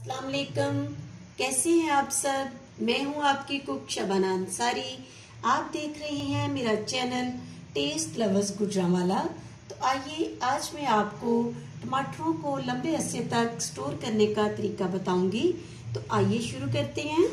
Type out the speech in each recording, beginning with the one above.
अस्सलाम वालेकुम। कैसे हैं आप सब? मैं हूं आपकी कुक शबाना अंसारी। आप देख रहे हैं मेरा चैनल टेस्ट लवर्स गुजरांवाला। तो आइए आज मैं आपको टमाटरों को लंबे अरसे तक स्टोर करने का तरीका बताऊंगी। तो आइए शुरू करते हैं।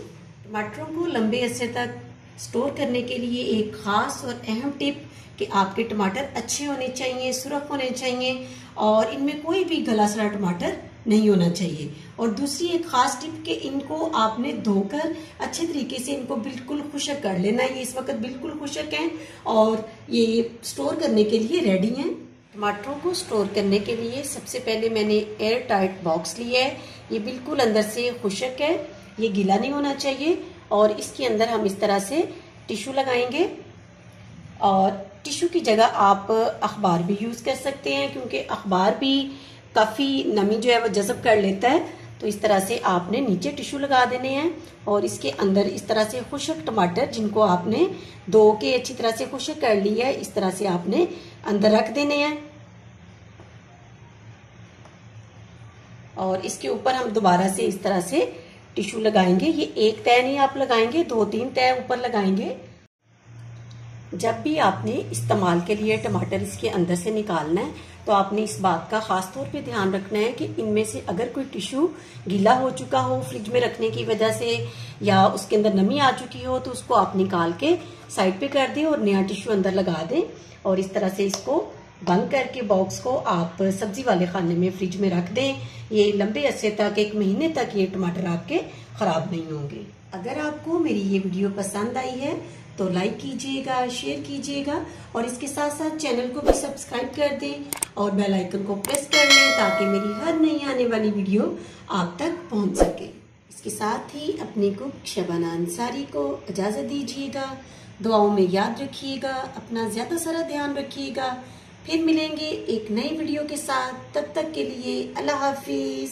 टमाटरों को लंबे अरसे तक स्टोर करने के लिए एक खास और अहम टिप कि आपके टमाटर अच्छे होने चाहिए, सुरख होने चाहिए और इनमें कोई भी गला सड़ा टमाटर नहीं होना चाहिए। और दूसरी एक खास टिप कि इनको आपने धोकर अच्छे तरीके से इनको बिल्कुल खुश्क कर लेना है। ये इस वक्त बिल्कुल खुश्क हैं और ये स्टोर करने के लिए रेडी हैं। टमाटरों को स्टोर करने के लिए सबसे पहले मैंने एयर टाइट बॉक्स लिया है। ये बिल्कुल अंदर से खुश्क है, ये गीला नहीं होना चाहिए। और इसके अंदर हम इस तरह से टिश्यू लगाएंगे और टिश्यू की जगह आप अखबार भी यूज कर सकते हैं, क्योंकि अखबार भी काफी नमी जो है वो जज़ब कर लेता है। तो इस तरह से आपने नीचे टिश्यू लगा देने हैं और इसके अंदर इस तरह से खुश्क टमाटर जिनको आपने धो के अच्छी तरह से खुश्क कर लिया है, इस तरह से आपने अंदर रख देने हैं। और इसके ऊपर हम दोबारा से इस तरह से टिश्यू लगाएंगे। ये एक तय नहीं आप लगाएंगे, 2-3 तय ऊपर लगाएंगे। जब भी आपने इस्तेमाल के लिए टमाटर इसके अंदर से निकालना है तो आपने इस बात का खास तौर पे ध्यान रखना है कि इनमें से अगर कोई टिश्यू गीला हो चुका हो फ्रिज में रखने की वजह से या उसके अंदर नमी आ चुकी हो तो उसको आप निकाल के साइड पे कर दें और नया टिश्यू अंदर लगा दें। और इस तरह से इसको बंद करके बॉक्स को आप सब्जी वाले खाने में फ्रिज में रख दें। ये लंबे अरसे तक, 1 महीने तक ये टमाटर आपके खराब नहीं होंगे। अगर आपको मेरी ये वीडियो पसंद आई है तो लाइक कीजिएगा, शेयर कीजिएगा और इसके साथ साथ चैनल को भी सब्सक्राइब कर दें और बेल आइकन को प्रेस कर लें ताकि मेरी हर नई आने वाली वीडियो आप तक पहुंच सके। इसके साथ ही अपनी कुक शबाना अंसारी को इजाजत दीजिएगा। दुआओं में याद रखिएगा, अपना ज्यादा सारा ध्यान रखिएगा। फिर मिलेंगे एक नई वीडियो के साथ, तब तक के लिए अल्लाह हाफिज।